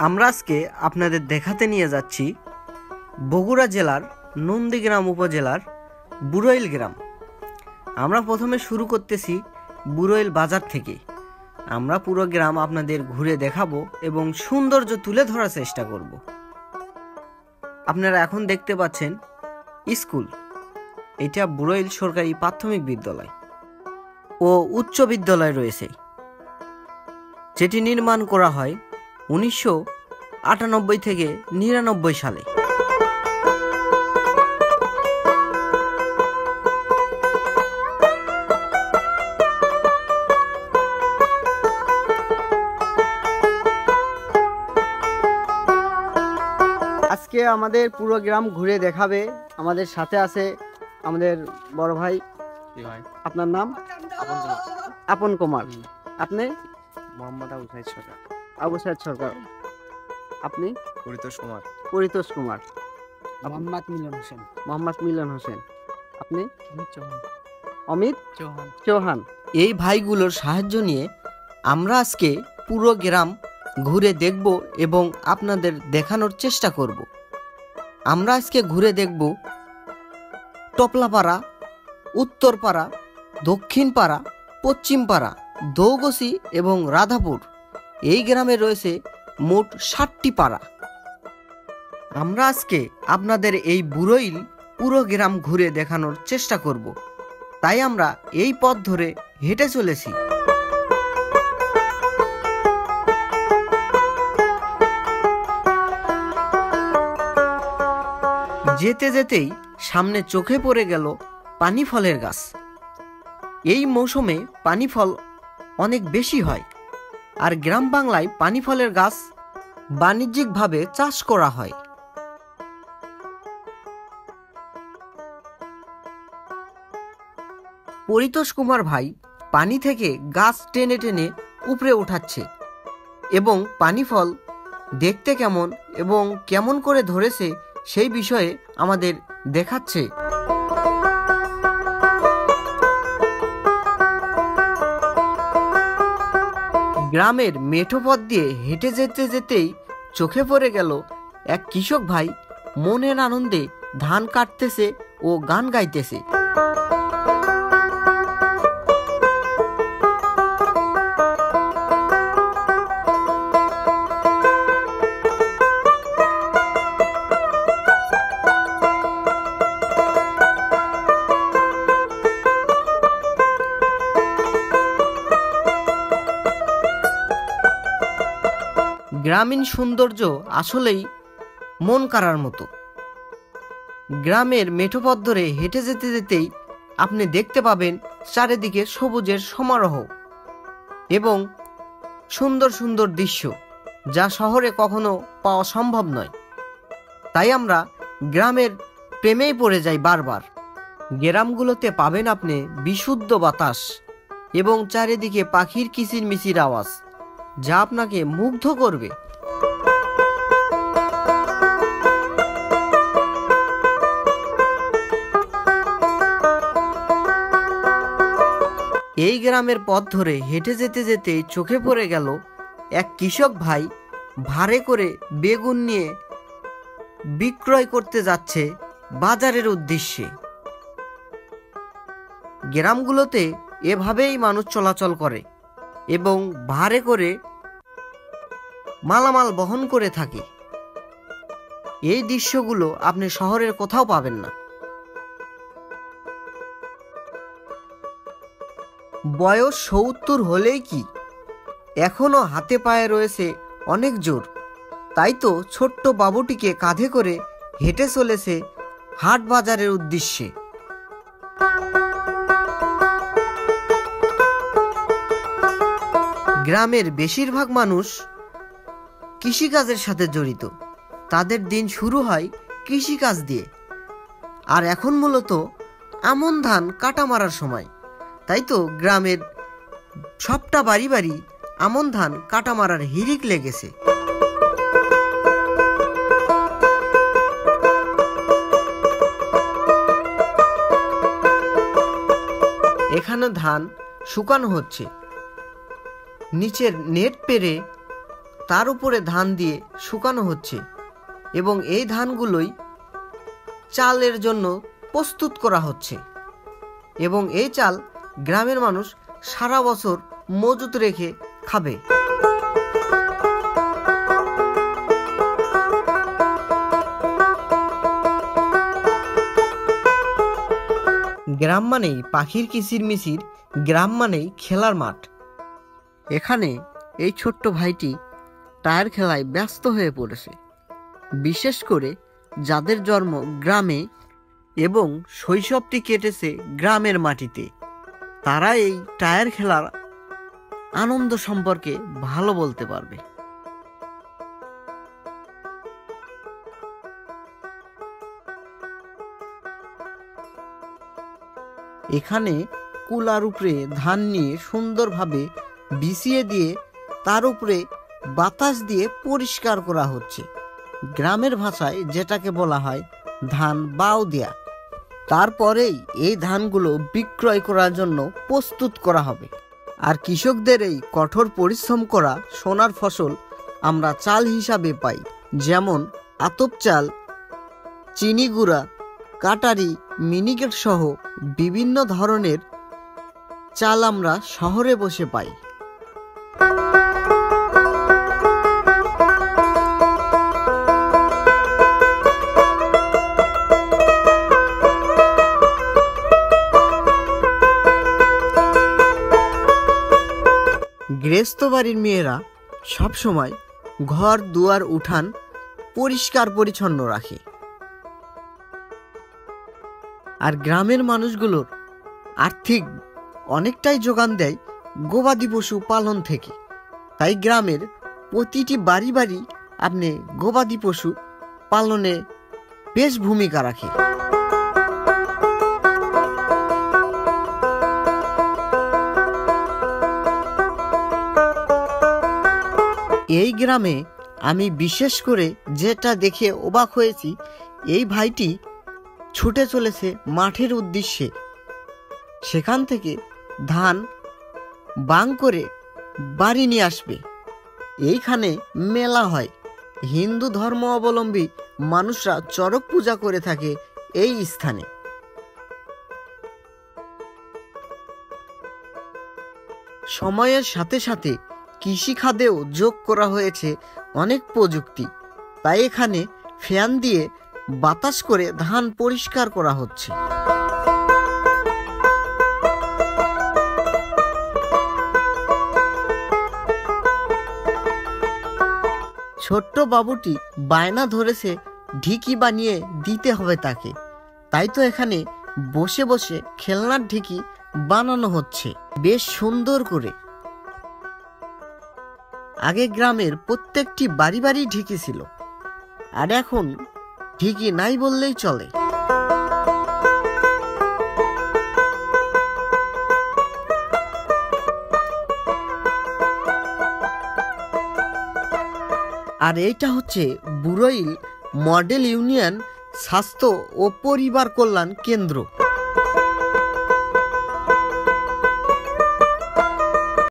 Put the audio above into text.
আমরা আজকে আপনাদের দেখাতে নিয়ে যাচ্ছি বগুড়া জেলার নন্দীগ্রাম উপজেলার বুড়ইল গ্রাম। আমরা প্রথমে শুরু করতেছি বুড়ইল বাজার থেকে। আমরা পুরো গ্রাম আপনাদের ঘুরে দেখাবো এবং সৌন্দর্য তুলে ধরার চেষ্টা করব। আপনারা এখন দেখতে পাচ্ছেন স্কুল, এটা বুড়ইল সরকারি প্রাথমিক বিদ্যালয় ও উচ্চ বিদ্যালয় রয়েছে, যেটি নির্মাণ করা হয় 1998 থেকে 99 সালে। আজকে আমাদের পুরো গ্রাম ঘুরে দেখাবে। আমাদের সাথে আছে আমাদের বড় ভাই। আপনার নাম? আপন কুমার। আপনি? মোহাম্মদ আবু সাইদ সরকার। আবু সাইদ সরকার। আপনি? পরিতোষ কুমার। পরিতোষ কুমার। মোহাম্মদ মিলন হোসেন। মোহাম্মদ মিলন হোসেন। আপনি? অমিত চৌহান। অমিত চৌহান। চৌহান। এই ভাইগুলোর সাহায্য নিয়ে আমরা আজকে পুরো গ্রাম ঘুরে দেখব এবং আপনাদের দেখানোর চেষ্টা করব। আমরা আজকে ঘুরে দেখব টপলাপাড়া, উত্তরপাড়া, দক্ষিণপাড়া, পশ্চিমপাড়া, দৌগসি এবং রাধাপুর। এই গ্রামে রয়েছে মোট 7টি পাড়া। আমরা আজকে আপনাদের এই বুড়ইল পুরো গ্রাম ঘুরে দেখানোর চেষ্টা করব, তাই আমরা এই পথ ধরে হেঁটে চলেছি। যেতে যেতেই সামনে চোখে পড়ে গেল পানি ফলের গাছ। এই মৌসুমে পানি ফল অনেক বেশি হয়, আর গ্রাম বাংলায় পানি ফলের গাছ বাণিজ্যিকভাবে চাষ করা হয়। পরিতোষ কুমার ভাই পানি থেকে গাছ টেনে টেনে উপরে উঠাচ্ছে এবং পানি ফল দেখতে কেমন এবং কেমন করে ধরেছে সেই বিষয়ে আমাদের দেখাচ্ছে। গ্রামের মেঠো পথ দিয়ে হেঁটে যেতে যেতেই চোখে পড়ে গেল এক কৃষক ভাই মনের আনন্দে ধান কাটতেছে ও গান গাইতেছে। গ্রামীণ সৌন্দর্য আসলেই মন কাড়ার মতো। গ্রামের মেঠো পথ ধরে হেঁটে যেতে যেতেই আপনি দেখতে পাবেন চারিদিকে সবুজের সমারোহ এবং সুন্দর সুন্দর দৃশ্য, যা শহরে কখনো পাওয়া সম্ভব নয়। তাই আমরা গ্রামের প্রেমেই পড়ে যাই বারবার। গ্রামগুলোতে পাবেন আপনি বিশুদ্ধ বাতাস এবং চারিদিকে পাখির কিচিরমিচির আওয়াজ, যা আপনাকে মুগ্ধ করবে। এই গ্রামের পথ ধরে হেঁটে যেতে যেতে চোখে পড়ে গেল এক কৃষক ভাই ভাড়ে করে বেগুন নিয়ে বিক্রয় করতে যাচ্ছে বাজারের উদ্দেশ্যে। গ্রামগুলোতে এভাবেই মানুষ চলাচল করে এবং ভাড়ে করে মালামাল বহন করে থাকে। এই দৃশ্যগুলো আপনি শহরের কোথাও পাবেন না। বয়স 70 হলেই কি এখনো হাতে পায়ে রয়েছে অনেক জোর। তাই তো ছোট্ট বাবুটিকে কাঁধে করে হেঁটে চলেছে হাট বাজারের উদ্দেশ্যে। গ্রামের বেশিরভাগ মানুষ কৃষিকাজের সাথে জড়িত। তাদের দিন শুরু হয় কৃষিকাজ দিয়ে। আর এখন মূলত আমন ধান কাটা মারার সময়, তাই তো গ্রামের সবটা বাড়ি বাড়ি আমন ধান কাটা মারার হিড়িক লেগেছে। এখানে ধান শুকানো হচ্ছে, নিচের নেট পেরে তার উপরে ধান দিয়ে শুকানো হচ্ছে এবং এই ধানগুলোই চালের জন্য প্রস্তুত করা হচ্ছে এবং এই চাল গ্রামের মানুষ সারা বছর মজুত রেখে খাবে। গ্রাম মানেই পাখির কিচিরমিচির, গ্রাম মানেই খেলার মাঠ। এখানে এই ছোট্ট ভাইটি টায়ার খেলায় ব্যস্ত হয়ে পড়েছে। বিশেষ করে যাদের জন্ম গ্রামে এবং শৈশবটি কেটেছে গ্রামের মাটিতে, তারা এই টায়ার খেলার আনন্দ সম্পর্কে ভালো বলতে পারবে। এখানে কুলার উপরে ধান নিয়ে সুন্দরভাবে বিছিয়ে দিয়ে তার উপরে বাতাস দিয়ে পরিষ্কার করা হচ্ছে। গ্রামের ভাষায় যেটাকে বলা হয় ধান বাও দেয়া। তারপরেই এই ধানগুলো বিক্রয় করার জন্য প্রস্তুত করা হবে। আর কৃষকদের এই কঠোর পরিশ্রম করা সোনার ফসল আমরা চাল হিসাবে পাই, যেমন আতপ চাল, চিনি গুঁড়া, কাটারি, মিনিকেট সহ বিভিন্ন ধরনের চাল আমরা শহরে বসে পাই। গৃহস্থ বাড়ির মেয়েরা সবসময় ঘর দুয়ার উঠান পরিষ্কার পরিচ্ছন্ন রাখে। আর গ্রামের মানুষগুলোর আর্থিক অনেকটাই যোগান দেয় গবাদি পশু পালন থেকে। তাই গ্রামের প্রতিটি বাড়ি বাড়ি আপনি গবাদি পশু পালনে বেশ ভূমিকা রাখে। এই গ্রামে আমি বিশেষ করে যেটা দেখে অবাক হয়েছি, এই ভাইটি ছুটে চলেছে মাঠের উদ্দেশ্যে। সেখান থেকে ধান বাং করে বাড়ি নিয়ে আসবে। এইখানে মেলা হয়। হিন্দু ধর্ম অবলম্বী মানুষরা চড়ক পূজা করে থাকে এই স্থানে। সময়ের সাথে সাথে কৃষিখাতেও যোগ করা হয়েছে অনেক প্রযুক্তি। তাই এখানে ফ্যান দিয়ে বাতাস করে ধান পরিষ্কার করা হচ্ছে। ছোট্ট বাবুটি বায়না ধরেছে ঢিকি বানিয়ে দিতে হবে তাকে। তাই তো এখানে বসে বসে খেলনার ঢিকি বানানো হচ্ছে বেশ সুন্দর করে। আগে গ্রামের প্রত্যেকটি বাড়ি বাড়ি ঢিকি ছিল, আর এখন ঢিকি নাই বললেই চলে। আর এইটা হচ্ছে বুড়ইল মডেল ইউনিয়ন স্বাস্থ্য ও পরিবার কল্যাণ কেন্দ্র।